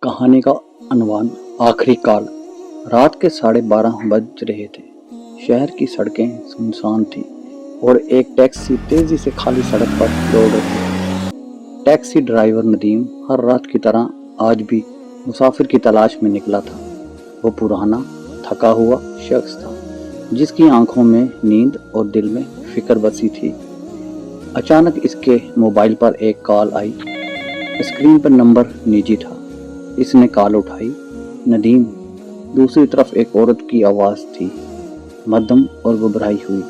कहानी का अनवान आखिरी काल। रात के 12:30 बज रहे थे। शहर की सड़कें सुनसान थी और एक टैक्सी तेजी से खाली सड़क पर दौड़ रही थी। टैक्सी ड्राइवर नदीम हर रात की तरह आज भी मुसाफिर की तलाश में निकला था। वो पुराना थका हुआ शख्स था जिसकी आंखों में नींद और दिल में फिक्र बसी थी। अचानक इसके मोबाइल पर एक कॉल आई। स्क्रीन पर नंबर निजी था। इसने कॉल उठाई। नदीम। दूसरी तरफ एक औरत की आवाज़ थी, मध्यम और घबराई हुई।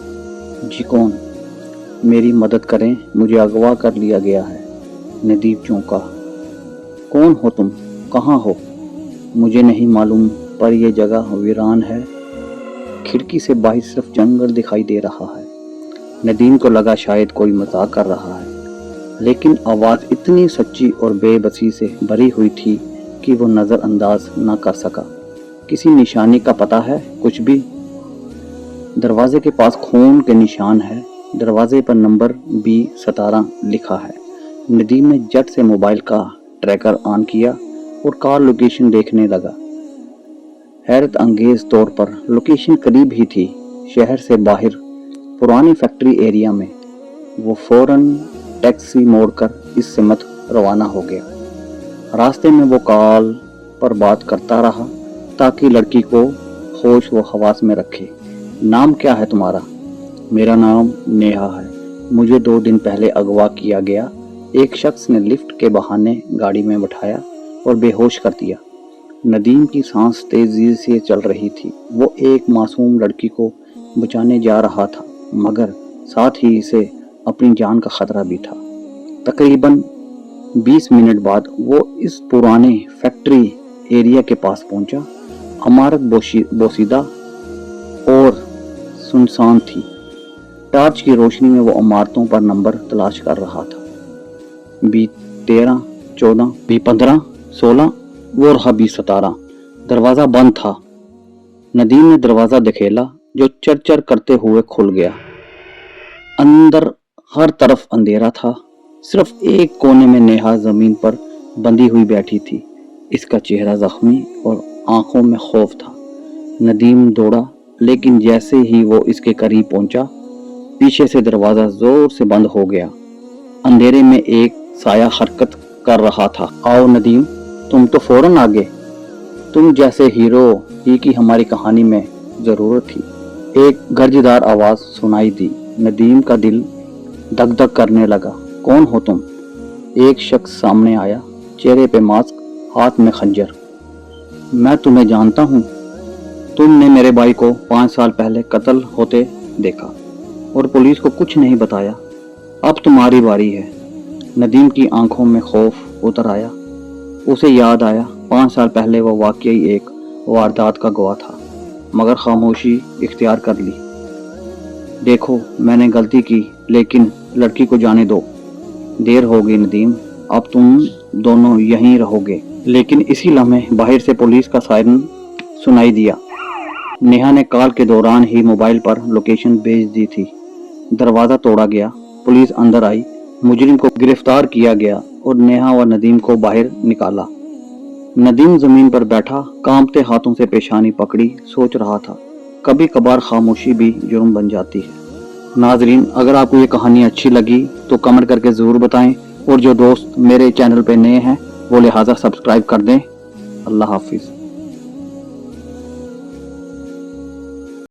जी कौन? मेरी मदद करें, मुझे अगवा कर लिया गया है। नदीम चौंका। कौन हो तुम? कहाँ हो? मुझे नहीं मालूम, पर यह जगह वीरान है। खिड़की से बाहर सिर्फ जंगल दिखाई दे रहा है। नदीम को लगा शायद कोई मजाक कर रहा है, लेकिन आवाज़ इतनी सच्ची और बेबसी से भरी हुई थी कि वो नज़रअंदाज न कर सका। किसी निशानी का पता है? कुछ भी? दरवाजे के पास खून के निशान है। दरवाजे पर नंबर B17 लिखा है। नदीम ने झट से मोबाइल का ट्रैकर ऑन किया और कार लोकेशन देखने लगा। हैरत अंगेज तौर पर लोकेशन करीब ही थी, शहर से बाहर पुरानी फैक्ट्री एरिया में। वो फौरन टैक्सी मोड़कर इस सिमत रवाना हो गया। रास्ते में वो कॉल पर बात करता रहा ताकि लड़की को होश व हवास में रखे। नाम क्या है तुम्हारा? मेरा नाम नेहा है। मुझे 2 दिन पहले अगवा किया गया। एक शख्स ने लिफ्ट के बहाने गाड़ी में बैठाया और बेहोश कर दिया। नदीम की सांस तेजी से चल रही थी। वो एक मासूम लड़की को बचाने जा रहा था, मगर साथ ही इसे अपनी जान का खतरा भी था। तकरीबन 20 मिनट बाद वो इस पुराने फैक्ट्री एरिया के पास पहुंचा। इमारत बोसीदा और सुनसान थी। टॉर्च की रोशनी में वो इमारतों पर नंबर तलाश कर रहा था। B13, 14, B15, 16 वो रहा B17। दरवाज़ा बंद था। नदीम ने दरवाज़ा धकेला, जो चर करते हुए खुल गया। अंदर हर तरफ अंधेरा था। सिर्फ एक कोने में नेहा जमीन पर बंधी हुई बैठी थी। इसका चेहरा जख्मी और आंखों में खौफ था। नदीम दौड़ा, लेकिन जैसे ही वो इसके करीब पहुंचा, पीछे से दरवाज़ा जोर से बंद हो गया। अंधेरे में एक साया हरकत कर रहा था। आओ नदीम, तुम तो फौरन आ गए। तुम जैसे हीरो ही की हमारी कहानी में ज़रूरत थी। एक गर्जदार आवाज़ सुनाई दी। नदीम का दिल धक धक करने लगा। कौन हो तुम? एक शख्स सामने आया, चेहरे पे मास्क, हाथ में खंजर। मैं तुम्हें जानता हूँ। तुमने मेरे भाई को 5 साल पहले कत्ल होते देखा और पुलिस को कुछ नहीं बताया। अब तुम्हारी बारी है। नदीम की आंखों में खौफ उतर आया। उसे याद आया 5 साल पहले वो वाकई एक वारदात का गवाह था, मगर खामोशी इख्तियार कर ली। देखो, मैंने गलती की, लेकिन लड़की को जाने दो। देर हो गई नदीम, अब तुम दोनों यहीं रहोगे। लेकिन इसी लम्हे बाहर से पुलिस का सायरन सुनाई दिया। नेहा ने कॉल के दौरान ही मोबाइल पर लोकेशन भेज दी थी। दरवाज़ा तोड़ा गया, पुलिस अंदर आई, मुजरिम को गिरफ्तार किया गया और नेहा व नदीम को बाहर निकाला। नदीम जमीन पर बैठा कांपते हाथों से पेशानी पकड़ी सोच रहा था, कभी कभार खामोशी भी जुर्म बन जाती है। नाजरीन, अगर आपको ये कहानी अच्छी लगी तो कमेंट करके ज़रूर बताएं, और जो दोस्त मेरे चैनल पे नए हैं वो लिहाजा सब्सक्राइब कर दें। अल्लाह हाफिज़।